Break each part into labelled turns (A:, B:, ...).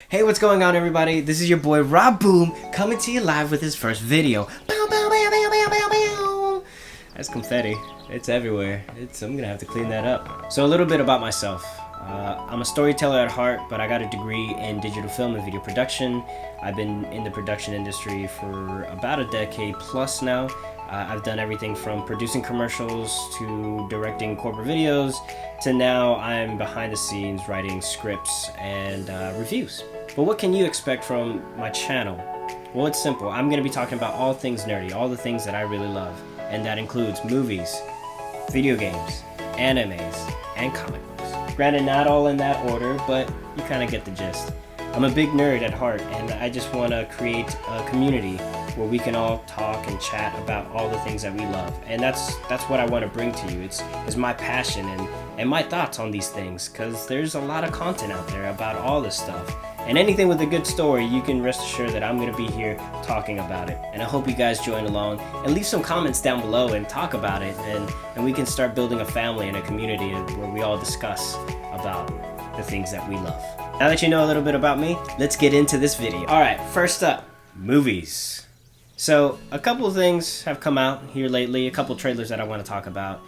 A: Hey, what's going on, everybody? This is your boy RaaaBoom coming to you live with his first video. Bow, bow, bow, bow, bow, bow, bow. That's confetti. It's everywhere. I'm gonna have to clean that up. So a little bit about myself. I'm a storyteller at heart, but I got a degree in digital film and video production. I've been in the production industry for about a decade plus now. I've done everything from producing commercials to directing corporate videos to now I'm behind the scenes writing scripts and reviews. But what can you expect from my channel? Well, it's simple. I'm going to be talking about all things nerdy, all the things that I really love, and that includes movies, video games, animes, and comic books. Granted, not all in that order, but you kind of get the gist. I'm a big nerd at heart, and I just want to create a community where we can all talk and chat about all the things that we love. And that's what I want to bring to you. It's my passion and my thoughts on these things, because there's a lot of content out there about all this stuff. And anything with a good story, you can rest assured that I'm going to be here talking about it. And I hope you guys join along and leave some comments down below and talk about it. And we can start building a family and a community where we all discuss about the things that we love. Now that you know a little bit about me, let's get into this video. Alright, first up, movies. So, a couple of things have come out here lately, a couple trailers that I want to talk about.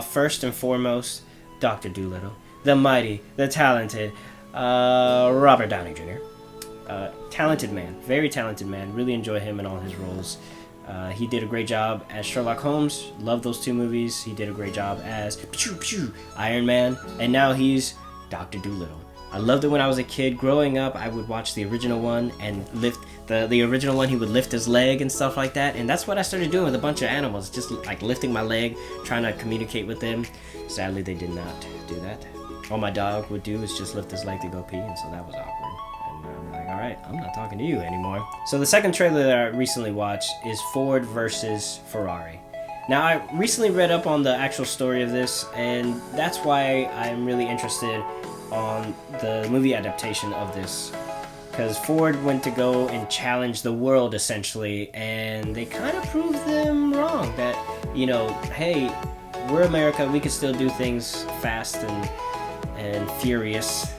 A: First and foremost, Dr. Dolittle, the mighty, the talented, Robert Downey Jr. Talented man, very talented man, really enjoy him in all his roles. He did a great job as Sherlock Holmes, love those two movies. He did a great job as Iron Man, and now he's Dr. Dolittle. I loved it when I was a kid. Growing up, I would watch the original one and lift the original one. He would lift his leg and stuff like that, and that's what I started doing with a bunch of animals, just like lifting my leg, trying to communicate with them. Sadly, they did not do that. All my dog would do is just lift his leg to go pee, and so that was awkward. And I'm like, all right, I'm not talking to you anymore. So the second trailer that I recently watched is Ford versus Ferrari. Now, I recently read up on the actual story of this, and that's why I'm really interested on the movie adaptation of this, because Ford went to go and challenge the world essentially, and they kind of proved them wrong that, you know, hey, we're America, we can still do things fast and furious.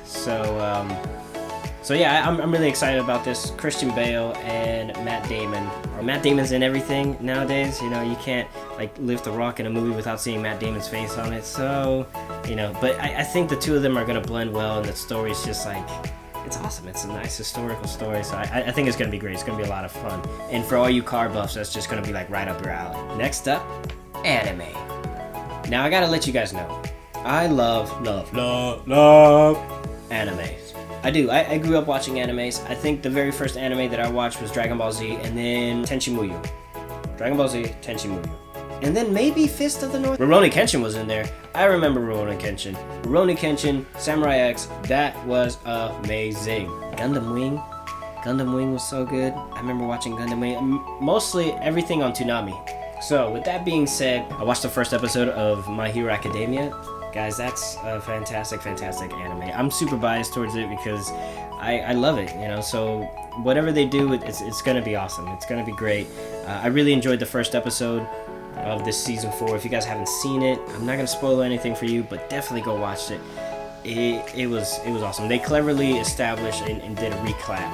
A: So yeah, I'm really excited about this. Christian Bale and Matt Damon. Matt Damon's in everything nowadays. You know, you can't like lift a rock in a movie without seeing Matt Damon's face on it. So, you know, but I think the two of them are gonna blend well, and the story's just like, it's awesome. It's a nice historical story. So I think it's gonna be great. It's gonna be a lot of fun. And for all you car buffs, that's just gonna be like right up your alley. Next up, anime. Now I gotta let you guys know, I love animes. I do. I grew up watching animes. I think the very first anime that I watched was Dragon Ball Z, and then Tenchi Muyo. Dragon Ball Z, Tenchi Muyo. And then maybe Fist of the North. Rurouni Kenshin was in there. I remember Rurouni Kenshin. Rurouni Kenshin, Samurai X, that was amazing. Gundam Wing. Gundam Wing was so good. I remember watching Gundam Wing. Mostly everything on Toonami. So with that being said, I watched the first episode of My Hero Academia. Guys, that's a fantastic anime. I'm super biased towards it because I love it, you know, so whatever they do, it's going to be awesome. It's going to be great. I really enjoyed the first episode of this season 4. If you guys haven't seen it, I'm not going to spoil anything for you, but definitely go watch it. It was awesome. They cleverly established and did a reclap.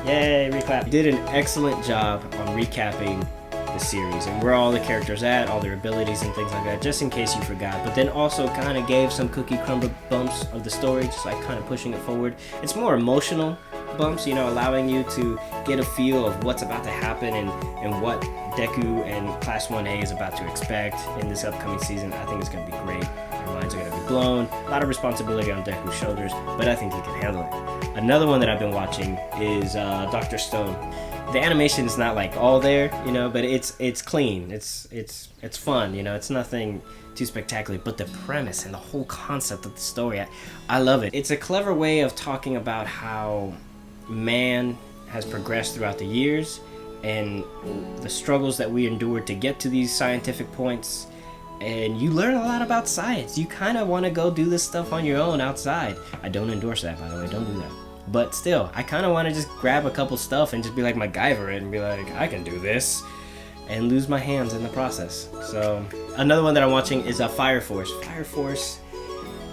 A: Yay, reclap. Did an excellent job on recapping the series and where all the characters at, all their abilities and things like that, just in case you forgot. But then also kind of gave some cookie crumble bumps of the story, just like kind of pushing it forward. It's more emotional bumps, you know, allowing you to get a feel of what's about to happen and what Deku and Class 1A is about to expect in this upcoming season. I think it's going to be great. Our minds are going to be blown. A lot of responsibility on Deku's shoulders, but I think he can handle it. Another one that I've been watching is Dr. Stone. The animation is not like all there, you know, but it's clean. It's fun, you know. It's nothing too spectacular, but the premise and the whole concept of the story, I love it. It's a clever way of talking about how man has progressed throughout the years and the struggles that we endured to get to these scientific points. And you learn a lot about science. You kind of want to go do this stuff on your own outside. I don't endorse that, by the way. Don't do that. But still, I kind of want to just grab a couple stuff and just be like MacGyver it and be like, I can do this, and lose my hands in the process. So another one that I'm watching is Fire Force. Fire Force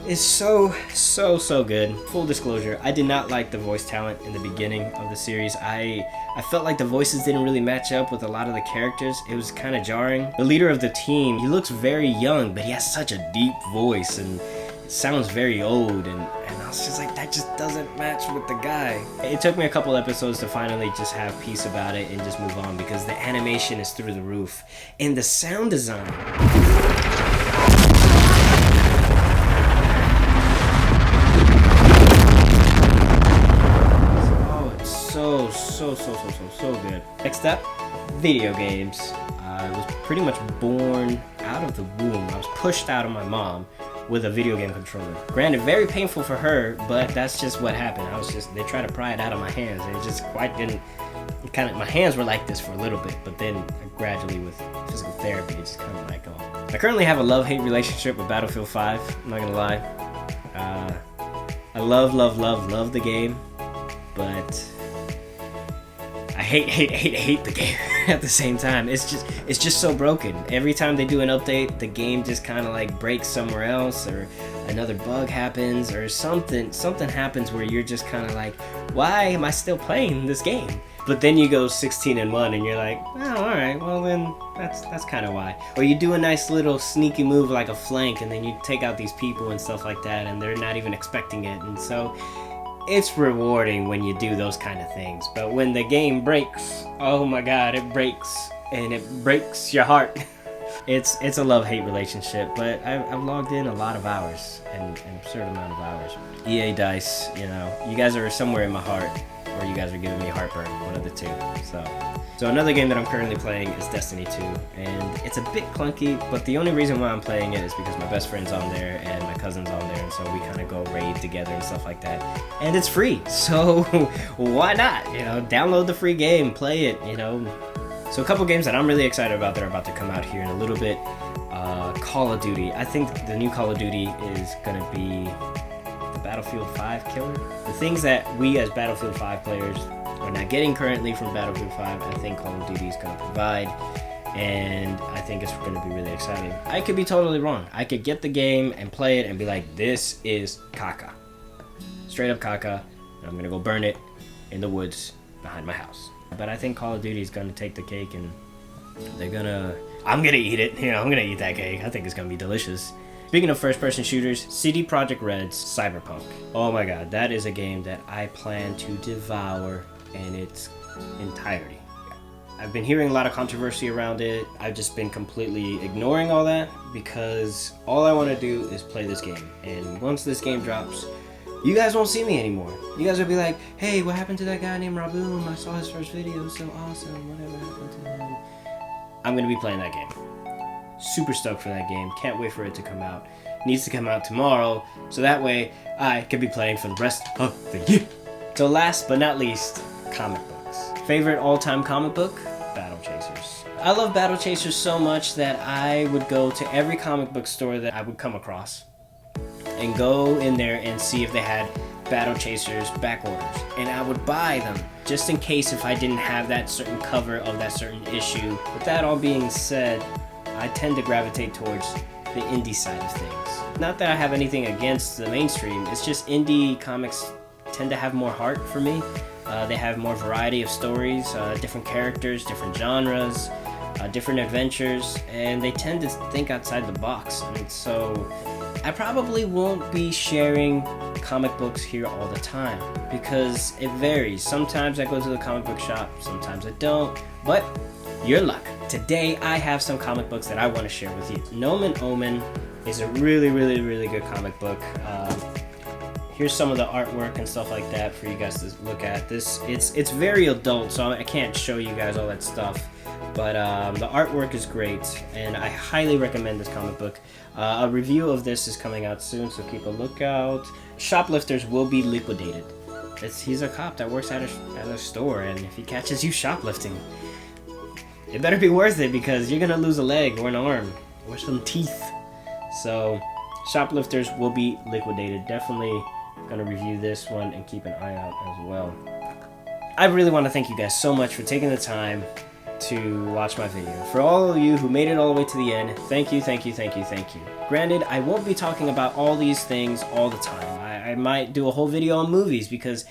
A: is so good. Full disclosure, I did not like the voice talent in the beginning of the series. I felt like the voices didn't really match up with a lot of the characters. It was kind of jarring. The leader of the team, he looks very young, but he has such a deep voice and it sounds very old, and I was just like, that just doesn't match with the guy. It took me a couple episodes to finally just have peace about it and just move on, because the animation is through the roof. And the sound design. Oh, it's so good. Next up, video games. I was pretty much born out of the womb. I was pushed out of my mom with a video game controller. Granted, very painful for her, but that's just what happened. They tried to pry it out of my hands, and it just quite didn't, my hands were like this for a little bit, but then gradually with physical therapy, it just kind of like, oh. I currently have a love-hate relationship with Battlefield 5, I'm not gonna lie. I love the game, but I hate the game at the same time. It's just so broken. Every time they do an update, the game just kind of like breaks somewhere else, or another bug happens, or something happens where you're just kind of like, why am I still playing this game? But then you go 16-1 and you're like, oh, all right, well then that's kind of why. Or you do a nice little sneaky move like a flank, and then you take out these people and stuff like that, and they're not even expecting it, and so it's rewarding when you do those kind of things. But when the game breaks, oh my god, it breaks, and it breaks your heart. It's a love-hate relationship, but I've logged in a lot of hours, an absurd amount of hours. EA Dice, you know, you guys are somewhere in my heart, or you guys are giving me heartburn, one of the two. So another game that I'm currently playing is Destiny 2, and it's a bit clunky, but the only reason why I'm playing it is because my best friend's on there and my cousin's on there, and so we kind of go raid together and stuff like that. And it's free, so why not? You know, download the free game, play it, you know. So a couple games that I'm really excited about that are about to come out here in a little bit. Call of Duty. I think the new Call of Duty is going to be the Battlefield 5 killer. The things that we as Battlefield 5 players are not getting currently from Battlefield 5, I think Call of Duty is going to provide, and I think it's going to be really exciting. I could be totally wrong. I could get the game and play it and be like, this is caca. Straight up caca, and I'm going to go burn it in the woods behind my house. But I think Call of Duty is going to take the cake, and I'm going to eat it. You know, I'm going to eat that cake. I think it's going to be delicious. Speaking of first-person shooters, CD Projekt Red's Cyberpunk. Oh my god, that is a game that I plan to devour in its entirety. I've been hearing a lot of controversy around it. I've just been completely ignoring all that, because all I want to do is play this game. And once this game drops, you guys won't see me anymore. You guys will be like, hey, what happened to that guy named RaaaBoom? I saw his first video, it was so awesome, whatever happened to him? I'm going to be playing that game. Super stoked for that game. Can't wait for it to come out. Needs to come out tomorrow, so that way I can be playing for the rest of the year. So last but not least, comic books. Favorite all-time comic book? Battle Chasers. I love Battle Chasers so much that I would go to every comic book store that I would come across and go in there and see if they had Battle Chasers back orders, and I would buy them just in case if I didn't have that certain cover of that certain issue. With that all being said, I tend to gravitate towards the indie side of things. Not that I have anything against the mainstream, it's just indie comics tend to have more heart for me. They have more variety of stories, different characters, different genres, different adventures, and they tend to think outside the box. And so I probably won't be sharing comic books here all the time, because it varies. Sometimes I go to the comic book shop, sometimes I don't, but your luck. Today I have some comic books that I want to share with you. Nomen Omen is a really good comic book. Here's some of the artwork and stuff like that for you guys to look at. It's very adult, so I can't show you guys all that stuff, but the artwork is great, and I highly recommend this comic book. A review of this is coming out soon, so keep a lookout. Shoplifters will be liquidated. He's a cop that works at a store, and if he catches you shoplifting, it better be worth it, because you're gonna lose a leg or an arm or some teeth. So Shoplifters will be liquidated. Definitely gonna review this one and keep an eye out as well. I really want to thank you guys so much for taking the time to watch my video. For all of you who made it all the way to the end, thank you, thank you, thank you, thank you. Granted, I won't be talking about all these things all the time. I might do a whole video on movies because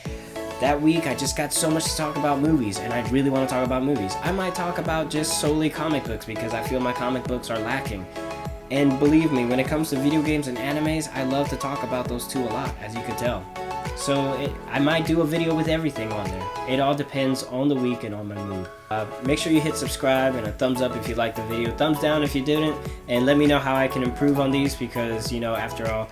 A: that week I just got so much to talk about movies and I really want to talk about movies. I might talk about just solely comic books because I feel my comic books are lacking. And believe me, when it comes to video games and animes, I love to talk about those two a lot, as you could tell. So I might do a video with everything on there. It all depends on the week and on my mood. Make sure you hit subscribe and a thumbs up if you liked the video, thumbs down if you didn't, and let me know how I can improve on these because, you know, after all,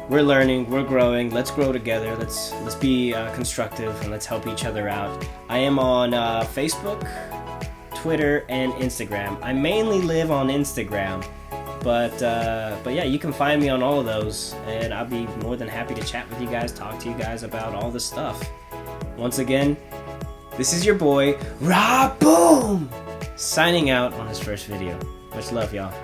A: we're learning, we're growing, let's grow together, let's be constructive and let's help each other out. I am on Facebook, Twitter, and Instagram. I mainly live on Instagram. But yeah, you can find me on all of those, and I'll be more than happy to chat with you guys, talk to you guys about all this stuff. Once again, this is your boy, RaaaBoom, signing out on his first video. Much love, y'all.